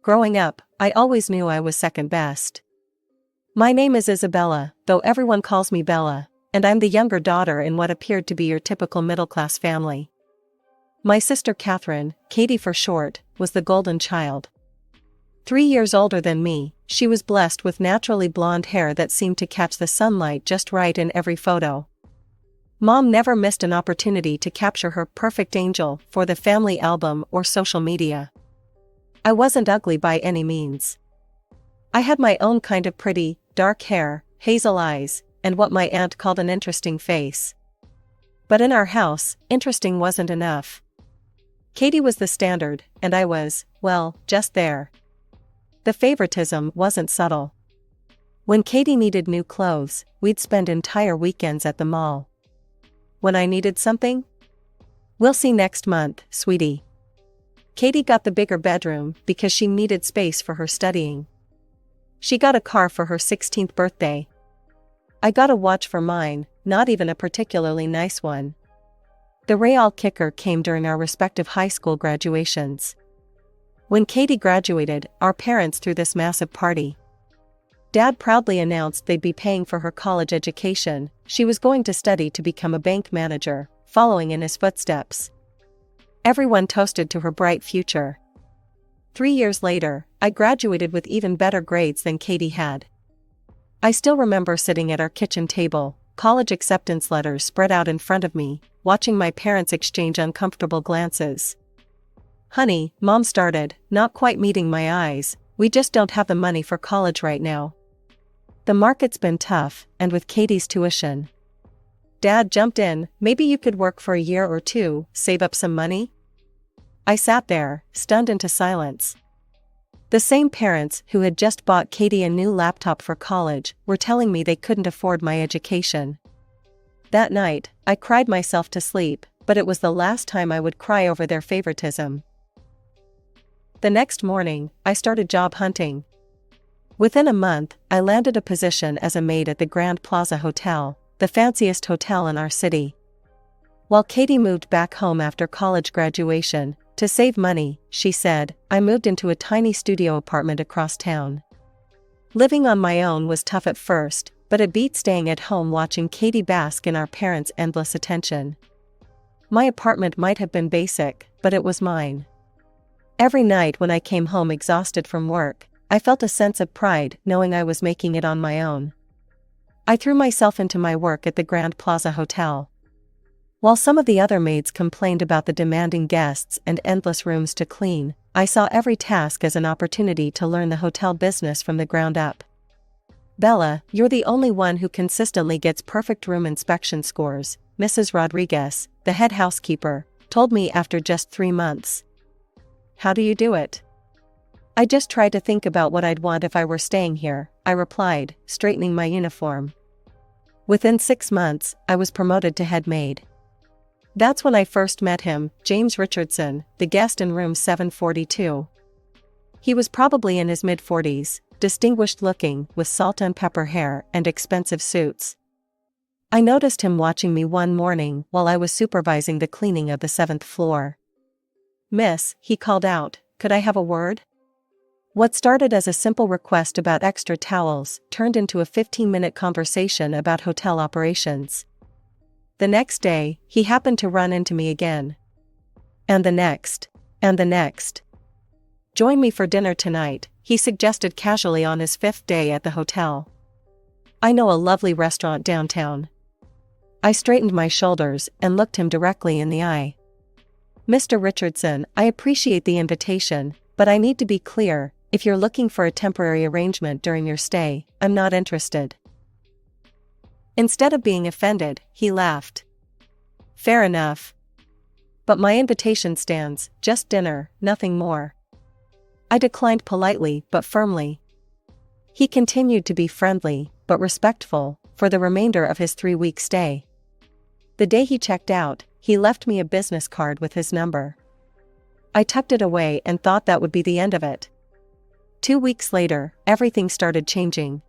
Growing up, I always knew I was second best. My name is Isabella, though everyone calls me Bella, and I'm the younger daughter in what appeared to be your typical middle-class family. My sister Catherine, Katie for short, was the golden child. 3 years older than me, she was blessed with naturally blonde hair that seemed to catch the sunlight just right in every photo. Mom never missed an opportunity to capture her perfect angel for the family album or social media. I wasn't ugly by any means. I had my own kind of pretty, dark hair, hazel eyes, and what my aunt called an interesting face. But in our house, interesting wasn't enough. Katie was the standard, and I was, well, just there. The favoritism wasn't subtle. When Katie needed new clothes, we'd spend entire weekends at the mall. When I needed something? We'll see next month, sweetie. Katie got the bigger bedroom because she needed space for her studying. She got a car for her 16th birthday. I got a watch for mine, not even a particularly nice one. The real kicker came during our respective high school graduations. When Katie graduated, our parents threw this massive party. Dad proudly announced they'd be paying for her college education. She was going to study to become a bank manager, following in his footsteps. Everyone toasted to her bright future. 3 years later, I graduated with even better grades than Katie had. I still remember sitting at our kitchen table, college acceptance letters spread out in front of me, watching my parents exchange uncomfortable glances. "Honey," Mom started, not quite meeting my eyes, "we just don't have the money for college right now. The market's been tough, and with Katie's tuition." Dad jumped in, "Maybe you could work for a year or two, save up some money?" I sat there, stunned into silence. The same parents who had just bought Katie a new laptop for college were telling me they couldn't afford my education. That night, I cried myself to sleep, but it was the last time I would cry over their favoritism. The next morning, I started job hunting. Within a month, I landed a position as a maid at the Grand Plaza Hotel, the fanciest hotel in our city. While Katie moved back home after college graduation, to save money, she said, I moved into a tiny studio apartment across town. Living on my own was tough at first, but it beat staying at home watching Katie bask in our parents' endless attention. My apartment might have been basic, but it was mine. Every night when I came home exhausted from work, I felt a sense of pride knowing I was making it on my own. I threw myself into my work at the Grand Plaza Hotel. While some of the other maids complained about the demanding guests and endless rooms to clean, I saw every task as an opportunity to learn the hotel business from the ground up. "Bella, you're the only one who consistently gets perfect room inspection scores," Mrs. Rodriguez, the head housekeeper, told me after just 3 months. "How do you do it?" "I just try to think about what I'd want if I were staying here," I replied, straightening my uniform. Within 6 months, I was promoted to head maid. That's when I first met him, James Richardson, the guest in room 742. He was probably in his mid-40s, distinguished looking, with salt and pepper hair and expensive suits. I noticed him watching me one morning while I was supervising the cleaning of the 7th floor. "Miss," he called out, "could I have a word?" What started as a simple request about extra towels turned into a 15-minute conversation about hotel operations. The next day, he happened to run into me again. And the next. And the next. "Join me for dinner tonight," he suggested casually on his 5th day at the hotel. "I know a lovely restaurant downtown." I straightened my shoulders and looked him directly in the eye. "Mr. Richardson, I appreciate the invitation, but I need to be clear, if you're looking for a temporary arrangement during your stay, I'm not interested." Instead of being offended, he laughed. "Fair enough. But my invitation stands, just dinner, nothing more." I declined politely but firmly. He continued to be friendly, but respectful, for the remainder of his 3-week stay. The day he checked out, he left me a business card with his number. I tucked it away and thought that would be the end of it. 2 weeks later, everything started changing.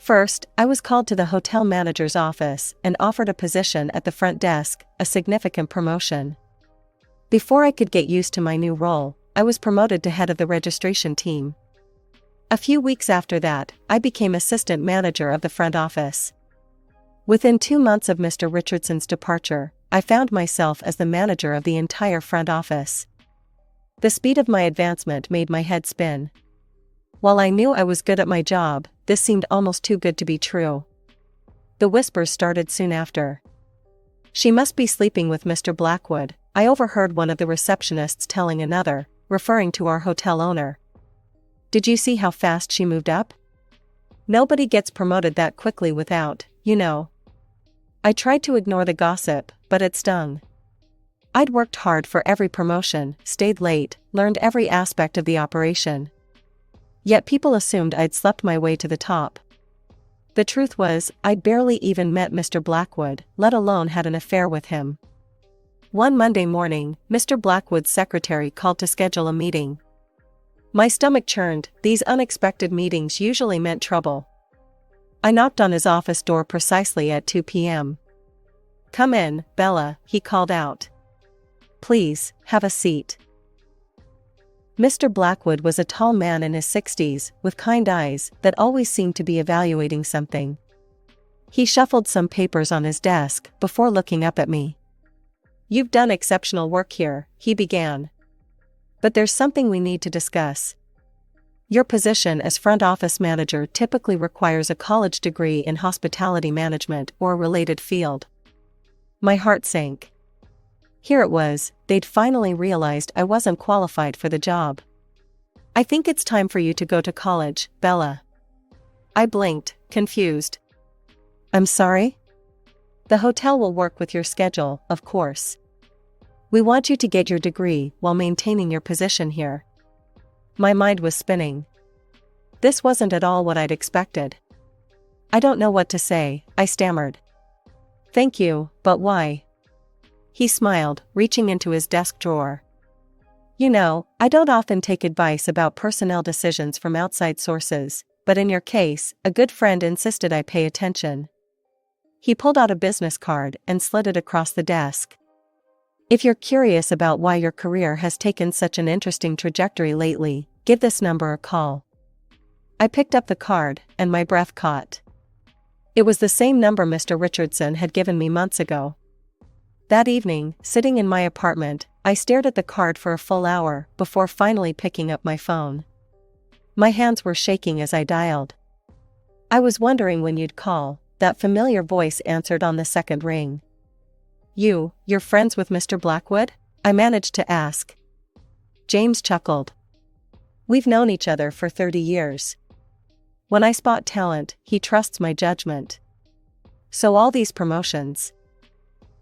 First, I was called to the hotel manager's office and offered a position at the front desk, a significant promotion. Before I could get used to my new role, I was promoted to head of the registration team. A few weeks after that, I became assistant manager of the front office. Within 2 months of Mr. Richardson's departure, I found myself as the manager of the entire front office. The speed of my advancement made my head spin. While I knew I was good at my job, this seemed almost too good to be true. The whispers started soon after. "She must be sleeping with Mr. Blackwood," I overheard one of the receptionists telling another, referring to our hotel owner. "Did you see how fast she moved up? Nobody gets promoted that quickly without, you know." I tried to ignore the gossip, but it stung. I'd worked hard for every promotion, stayed late, learned every aspect of the operation. Yet people assumed I'd slept my way to the top. The truth was, I'd barely even met Mr. Blackwood, let alone had an affair with him. One Monday morning, Mr. Blackwood's secretary called to schedule a meeting. My stomach churned. These unexpected meetings usually meant trouble. I knocked on his office door precisely at 2 p.m. "Come in, Bella," he called out. "Please, have a seat." Mr. Blackwood was a tall man in his 60s, with kind eyes that always seemed to be evaluating something. He shuffled some papers on his desk before looking up at me. "You've done exceptional work here," he began. "But there's something we need to discuss. Your position as front office manager typically requires a college degree in hospitality management or a related field." My heart sank. Here it was, they'd finally realized I wasn't qualified for the job. "I think it's time for you to go to college, Bella." I blinked, confused. "I'm sorry?" "The hotel will work with your schedule, of course. We want you to get your degree while maintaining your position here." My mind was spinning. This wasn't at all what I'd expected. "I don't know what to say," I stammered. "Thank you, but why?" He smiled, reaching into his desk drawer. "You know, I don't often take advice about personnel decisions from outside sources, but in your case, a good friend insisted I pay attention." He pulled out a business card and slid it across the desk. "If you're curious about why your career has taken such an interesting trajectory lately, give this number a call." I picked up the card, and my breath caught. It was the same number Mr. Richardson had given me months ago. That evening, sitting in my apartment, I stared at the card for a full hour before finally picking up my phone. My hands were shaking as I dialed. "I was wondering when you'd call," that familiar voice answered on the second ring. You're friends with Mr. Blackwood?" I managed to ask. James chuckled. "We've known each other for 30 years. When I spot talent, he trusts my judgment. So all these promotions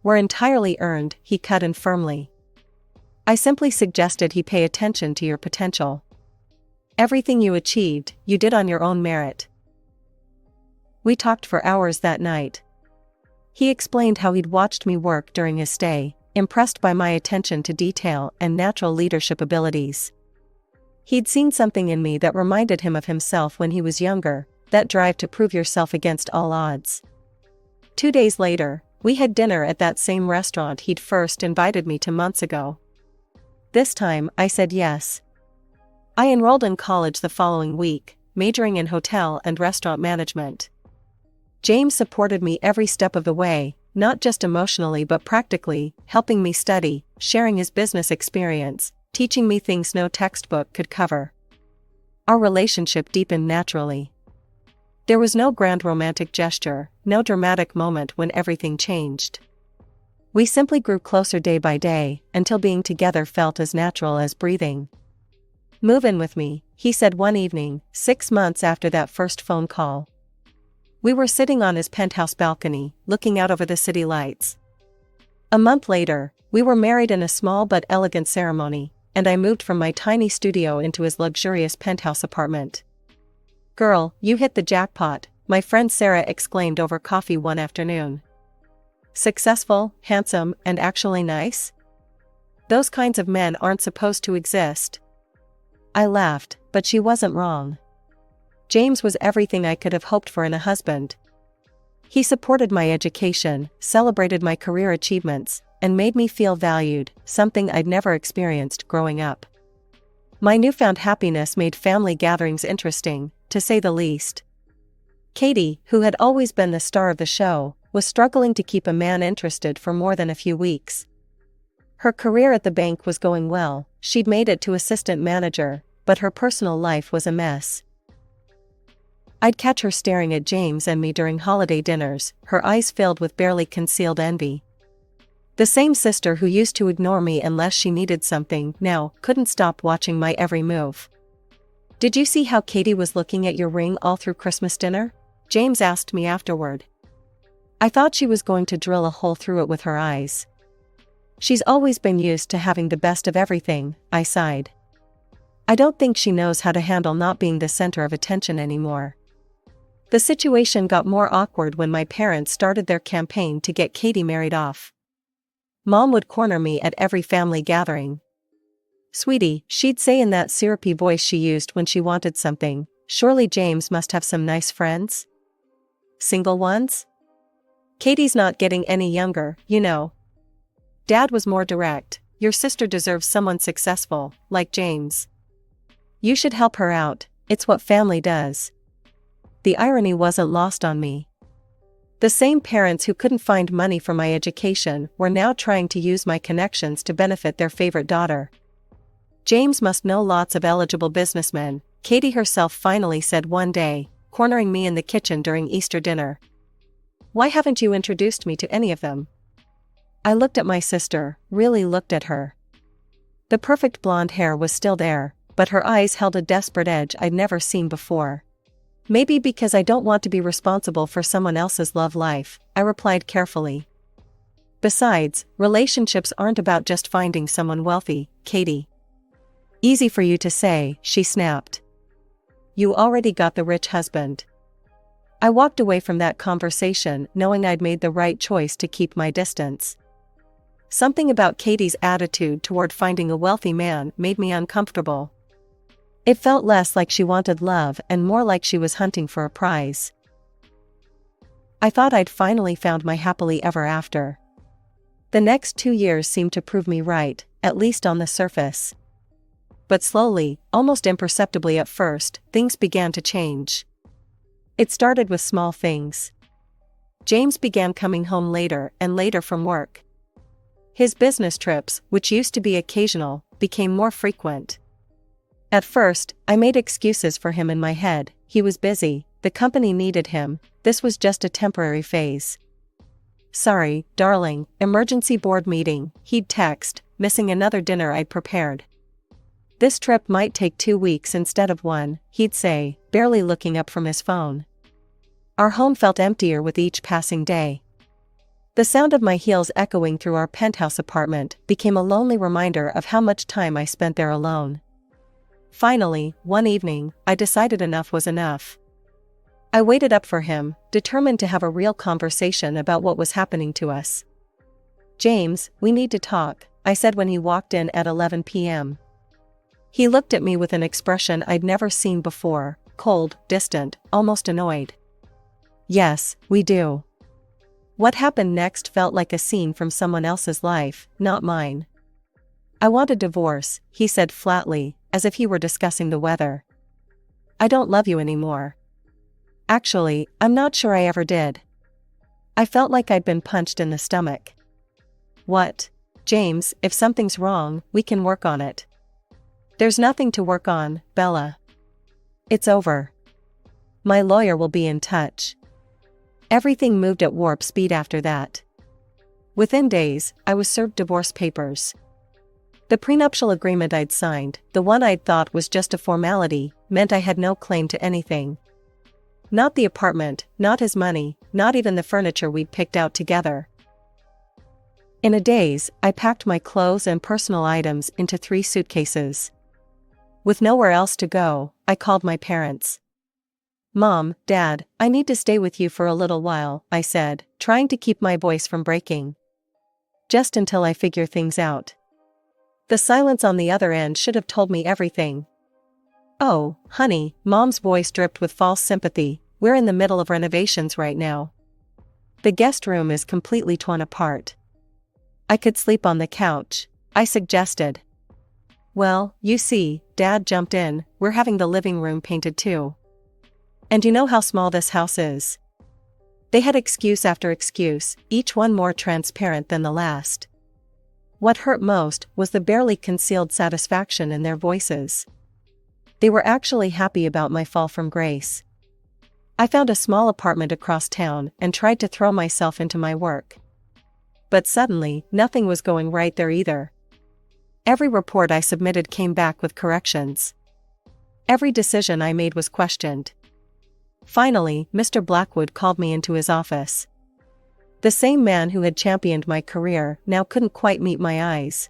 were entirely earned," he cut in firmly. "I simply suggested he pay attention to your potential. Everything you achieved, you did on your own merit." We talked for hours that night. He explained how he'd watched me work during his stay, impressed by my attention to detail and natural leadership abilities. He'd seen something in me that reminded him of himself when he was younger, that drive to prove yourself against all odds. 2 days later, we had dinner at that same restaurant he'd first invited me to months ago. This time, I said yes. I enrolled in college the following week, majoring in hotel and restaurant management. James supported me every step of the way, not just emotionally but practically, helping me study, sharing his business experience, teaching me things no textbook could cover. Our relationship deepened naturally. There was no grand romantic gesture, no dramatic moment when everything changed. We simply grew closer day by day, until being together felt as natural as breathing. "Move in with me," he said one evening, 6 months after that first phone call. We were sitting on his penthouse balcony, looking out over the city lights. A month later, we were married in a small but elegant ceremony, and I moved from my tiny studio into his luxurious penthouse apartment. "Girl, you hit the jackpot," my friend Sarah exclaimed over coffee one afternoon. "Successful, handsome, and actually nice? Those kinds of men aren't supposed to exist." I laughed, but she wasn't wrong. James was everything I could have hoped for in a husband. He supported my education, celebrated my career achievements, and made me feel valued, something I'd never experienced growing up. My newfound happiness made family gatherings interesting, to say the least. Katie, who had always been the star of the show, was struggling to keep a man interested for more than a few weeks. Her career at the bank was going well, she'd made it to assistant manager, but her personal life was a mess. I'd catch her staring at James and me during holiday dinners, her eyes filled with barely concealed envy. The same sister who used to ignore me unless she needed something now couldn't stop watching my every move. "Did you see how Katie was looking at your ring all through Christmas dinner?" James asked me afterward. I thought she was going to drill a hole through it with her eyes. "She's always been used to having the best of everything," I sighed. "I don't think she knows how to handle not being the center of attention anymore." The situation got more awkward when my parents started their campaign to get Katie married off. Mom would corner me at every family gathering. "Sweetie," she'd say in that syrupy voice she used when she wanted something, "surely James must have some nice friends? Single ones? Katie's not getting any younger, you know." Dad was more direct. "Your sister deserves someone successful, like James. You should help her out, it's what family does." The irony wasn't lost on me. The same parents who couldn't find money for my education were now trying to use my connections to benefit their favorite daughter. "James must know lots of eligible businessmen," Katie herself finally said one day, cornering me in the kitchen during Easter dinner. "Why haven't you introduced me to any of them?" I looked at my sister, really looked at her. The perfect blonde hair was still there, but her eyes held a desperate edge I'd never seen before. "Maybe because I don't want to be responsible for someone else's love life," I replied carefully. "Besides, relationships aren't about just finding someone wealthy, Katie." "Easy for you to say," she snapped. "You already got the rich husband." I walked away from that conversation knowing I'd made the right choice to keep my distance. Something about Katie's attitude toward finding a wealthy man made me uncomfortable. It felt less like she wanted love and more like she was hunting for a prize. I thought I'd finally found my happily ever after. The next 2 years seemed to prove me right, at least on the surface. But slowly, almost imperceptibly at first, things began to change. It started with small things. James began coming home later and later from work. His business trips, which used to be occasional, became more frequent. At first, I made excuses for him in my head. He was busy, the company needed him, this was just a temporary phase. "Sorry, darling, emergency board meeting," he'd text, missing another dinner I'd prepared. "This trip might take 2 weeks instead of 1, he'd say, barely looking up from his phone. Our home felt emptier with each passing day. The sound of my heels echoing through our penthouse apartment became a lonely reminder of how much time I spent there alone. Finally, one evening, I decided enough was enough. I waited up for him, determined to have a real conversation about what was happening to us. "James, we need to talk," I said when he walked in at 11 p.m. He looked at me with an expression I'd never seen before, cold, distant, almost annoyed. "Yes, we do." What happened next felt like a scene from someone else's life, not mine. "I want a divorce," he said flatly, as if he were discussing the weather. "I don't love you anymore." Actually, I'm not sure I ever did. I felt like I'd been punched in the stomach. "What?" "James, if something's wrong, we can work on it." "There's nothing to work on, Bella. It's over. My lawyer will be in touch." Everything moved at warp speed after that. Within days, I was served divorce papers. The prenuptial agreement I'd signed, the one I'd thought was just a formality, meant I had no claim to anything. Not the apartment, not his money, not even the furniture we'd picked out together. In a daze, I packed my clothes and personal items into 3 suitcases. With nowhere else to go, I called my parents. "Mom, Dad, I need to stay with you for a little while," I said, trying to keep my voice from breaking. "Just until I figure things out." The silence on the other end should have told me everything. "Oh, honey," Mom's voice dripped with false sympathy, "we're in the middle of renovations right now. The guest room is completely torn apart." "I could sleep on the couch," I suggested. Well, you see, Dad jumped in, we're having the living room painted too. And you know how small this house is. They had excuse after excuse, each one more transparent than the last. What hurt most was the barely concealed satisfaction in their voices. They were actually happy about my fall from grace. I found a small apartment across town and tried to throw myself into my work. But suddenly, nothing was going right there either. Every report I submitted came back with corrections. Every decision I made was questioned. Finally, Mr. Blackwood called me into his office. The same man who had championed my career now couldn't quite meet my eyes.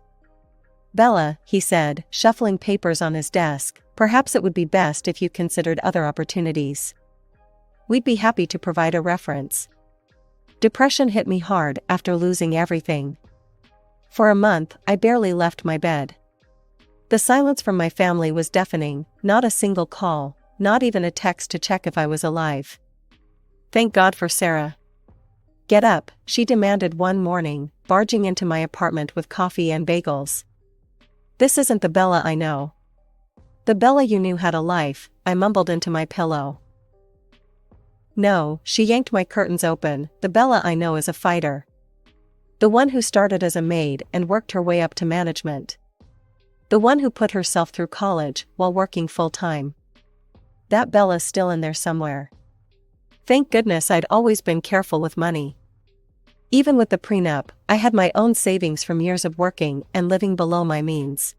"Bella," he said, shuffling papers on his desk, "perhaps it would be best if you considered other opportunities. We'd be happy to provide a reference." Depression hit me hard after losing everything. For a month, I barely left my bed. The silence from my family was deafening, not a single call, not even a text to check if I was alive. Thank God for Sarah. "Get up," she demanded one morning, barging into my apartment with coffee and bagels. "This isn't the Bella I know." "The Bella you knew had a life," I mumbled into my pillow. "No," she yanked my curtains open, "the Bella I know is a fighter. The one who started as a maid and worked her way up to management. The one who put herself through college while working full-time. That Bella's still in there somewhere." Thank goodness I'd always been careful with money. Even with the prenup, I had my own savings from years of working and living below my means.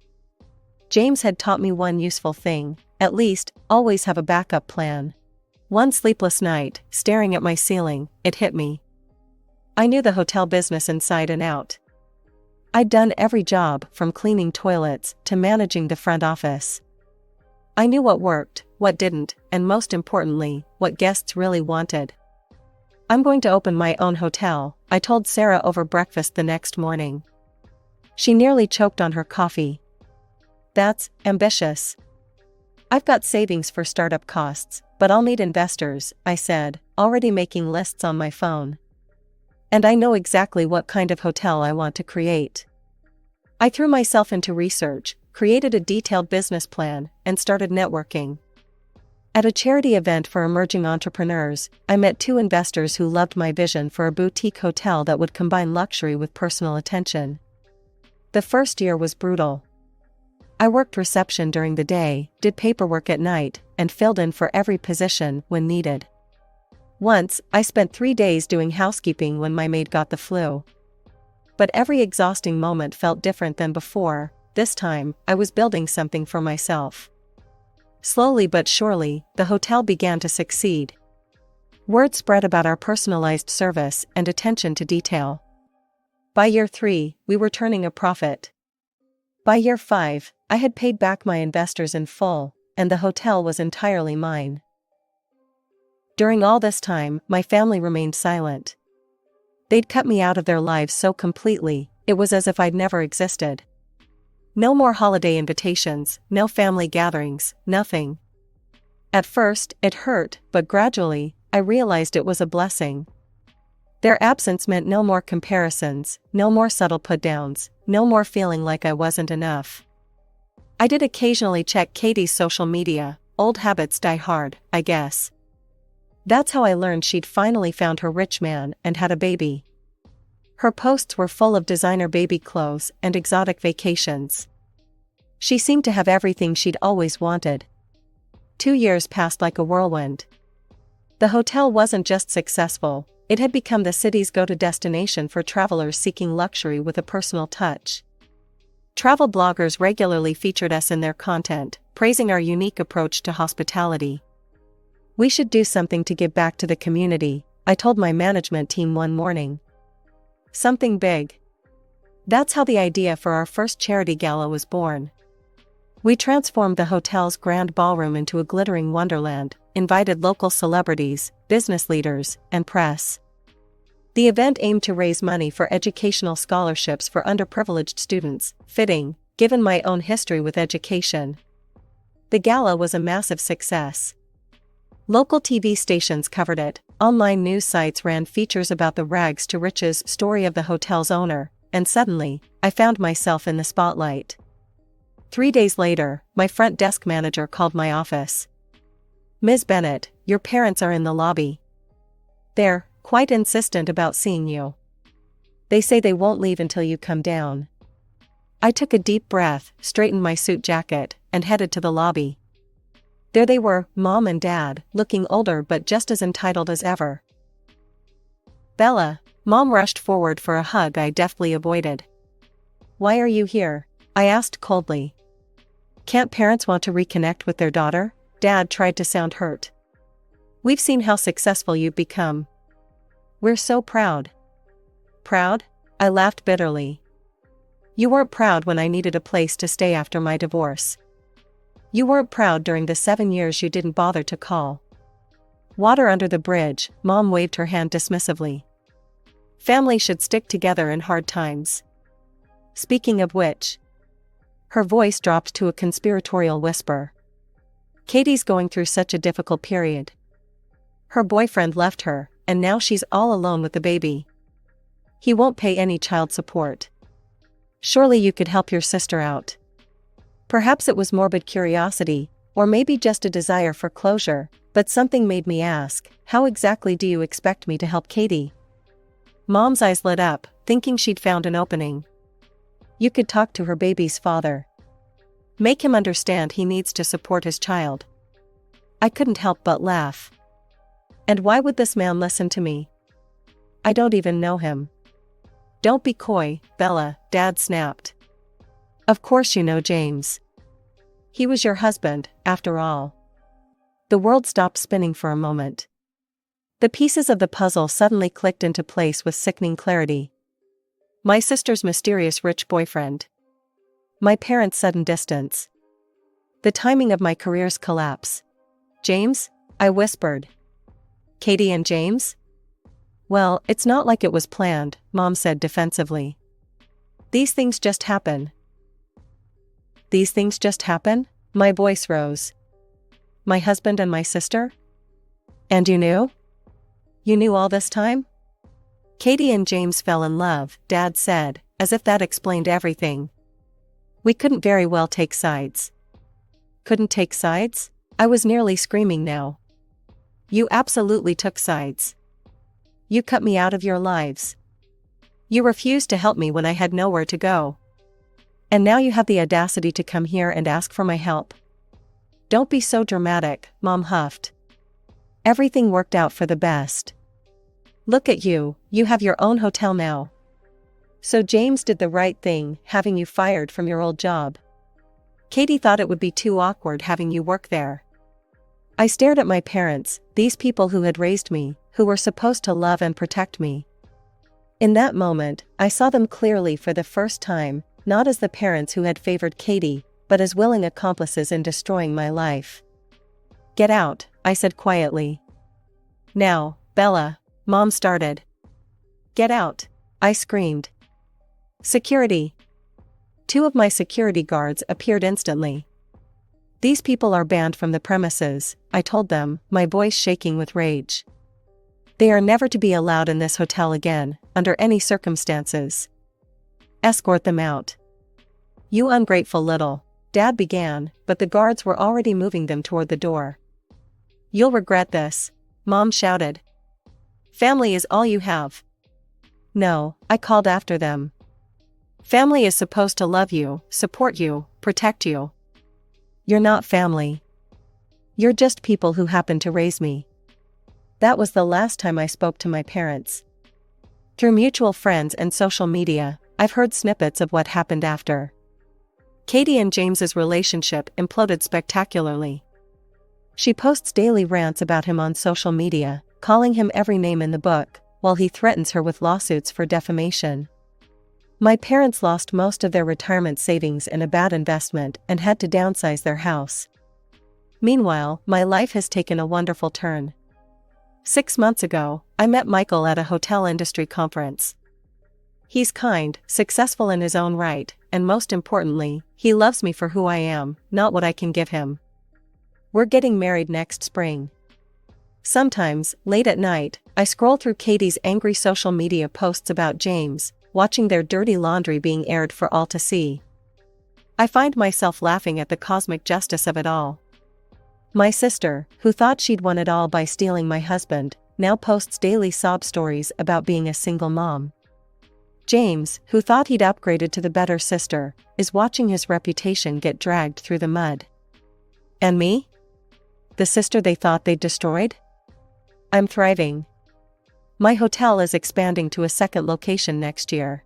James had taught me one useful thing, at least, always have a backup plan. One sleepless night, staring at my ceiling, it hit me. I knew the hotel business inside and out. I'd done every job, from cleaning toilets to managing the front office. I knew what worked, what didn't, and most importantly, what guests really wanted. "I'm going to open my own hotel," I told Sarah over breakfast the next morning. She nearly choked on her coffee. "That's ambitious." "I've got savings for startup costs, but I'll need investors," I said, already making lists on my phone. "And I know exactly what kind of hotel I want to create." I threw myself into research, created a detailed business plan, and started networking. At a charity event for emerging entrepreneurs, I met 2 investors who loved my vision for a boutique hotel that would combine luxury with personal attention. The first year was brutal. I worked reception during the day, did paperwork at night, and filled in for every position when needed. Once, I spent 3 days doing housekeeping when my maid got the flu. But every exhausting moment felt different than before. This time, I was building something for myself. Slowly but surely, the hotel began to succeed. Word spread about our personalized service and attention to detail. By year 3, we were turning a profit. By year 5, I had paid back my investors in full, and the hotel was entirely mine. During all this time, my family remained silent. They'd cut me out of their lives so completely, it was as if I'd never existed. No more holiday invitations, no family gatherings, nothing. At first, it hurt, but gradually, I realized it was a blessing. Their absence meant no more comparisons, no more subtle put-downs, no more feeling like I wasn't enough. I did occasionally check Katie's social media. Old habits die hard, I guess. That's how I learned she'd finally found her rich man and had a baby. Her posts were full of designer baby clothes and exotic vacations. She seemed to have everything she'd always wanted. 2 years passed like a whirlwind. The hotel wasn't just successful, it had become the city's go-to destination for travelers seeking luxury with a personal touch. Travel bloggers regularly featured us in their content, praising our unique approach to hospitality. "We should do something to give back to the community," I told my management team one morning. "Something big." That's how the idea for our first charity gala was born. We transformed the hotel's grand ballroom into a glittering wonderland, invited local celebrities, business leaders, and press. The event aimed to raise money for educational scholarships for underprivileged students, fitting, given my own history with education. The gala was a massive success. Local TV stations covered it, online news sites ran features about the rags to riches story of the hotel's owner, and suddenly, I found myself in the spotlight. 3 days later, my front desk manager called my office. "Ms. Bennett, your parents are in the lobby. They're quite insistent about seeing you. They say they won't leave until you come down." I took a deep breath, straightened my suit jacket, and headed to the lobby. There they were, Mom and Dad, looking older but just as entitled as ever. "Bella," Mom rushed forward for a hug I deftly avoided. "Why are you here?" I asked coldly. "Can't parents want to reconnect with their daughter?" Dad tried to sound hurt. "We've seen how successful you've become. We're so proud." "Proud?" I laughed bitterly. "You weren't proud when I needed a place to stay after my divorce. You weren't proud during the 7 years you didn't bother to call." "Water under the bridge," Mom waved her hand dismissively. "Family should stick together in hard times. Speaking of which," her voice dropped to a conspiratorial whisper, "Katie's going through such a difficult period. Her boyfriend left her, and now she's all alone with the baby. He won't pay any child support. Surely you could help your sister out." Perhaps it was morbid curiosity, or maybe just a desire for closure, but something made me ask, "How exactly do you expect me to help Katie?" Mom's eyes lit up, thinking she'd found an opening. "You could talk to her baby's father. Make him understand he needs to support his child." I couldn't help but laugh. "And why would this man listen to me? I don't even know him." "Don't be coy, Bella," Dad snapped. "Of course you know James. He was your husband, after all." The world stopped spinning for a moment. The pieces of the puzzle suddenly clicked into place with sickening clarity. My sister's mysterious rich boyfriend. My parents' sudden distance. The timing of my career's collapse. "James?" I whispered. "Katie and James?" "Well, it's not like it was planned," Mom said defensively. "These things just happen." "These things just happen?" My voice rose. "My husband and my sister? And you knew? You knew all this time?" "Katie and James fell in love," Dad said, as if that explained everything. "We couldn't very well take sides." "Couldn't take sides?" I was nearly screaming now. "You absolutely took sides. You cut me out of your lives. You refused to help me when I had nowhere to go. And now you have the audacity to come here and ask for my help." "Don't be so dramatic," Mom huffed. "Everything worked out for the best. Look at you, you have your own hotel now. So James did the right thing, having you fired from your old job. Katie thought it would be too awkward having you work there." I stared at my parents, these people who had raised me, who were supposed to love and protect me. In that moment, I saw them clearly for the first time, not as the parents who had favored Katie, but as willing accomplices in destroying my life. "Get out," I said quietly. "Now, Bella," Mom started. "Get out," I screamed. "Security." 2 of my security guards appeared instantly. "These people are banned from the premises," I told them, my voice shaking with rage. "They are never to be allowed in this hotel again, under any circumstances. Escort them out." "You ungrateful little," Dad began, but the guards were already moving them toward the door. "You'll regret this," Mom shouted. "Family is all you have." "No," I called after them. "Family is supposed to love you, support you, protect you. You're not family. You're just people who happened to raise me." That was the last time I spoke to my parents. Through mutual friends and social media, I've heard snippets of what happened after. Katie and James's relationship imploded spectacularly. She posts daily rants about him on social media, calling him every name in the book, while he threatens her with lawsuits for defamation. My parents lost most of their retirement savings in a bad investment and had to downsize their house. Meanwhile, my life has taken a wonderful turn. 6 months ago, I met Michael at a hotel industry conference. He's kind, successful in his own right, and most importantly, he loves me for who I am, not what I can give him. We're getting married next spring. Sometimes, late at night, I scroll through Katie's angry social media posts about James, watching their dirty laundry being aired for all to see. I find myself laughing at the cosmic justice of it all. My sister, who thought she'd won it all by stealing my husband, now posts daily sob stories about being a single mom. James, who thought he'd upgraded to the better sister, is watching his reputation get dragged through the mud. And me? The sister they thought they'd destroyed? I'm thriving. My hotel is expanding to a second location next year.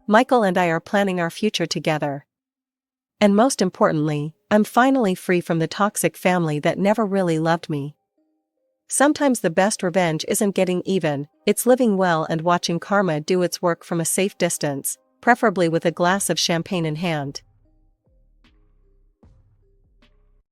Michael and I are planning our future together. And most importantly, I'm finally free from the toxic family that never really loved me. Sometimes the best revenge isn't getting even, it's living well and watching karma do its work from a safe distance, preferably with a glass of champagne in hand.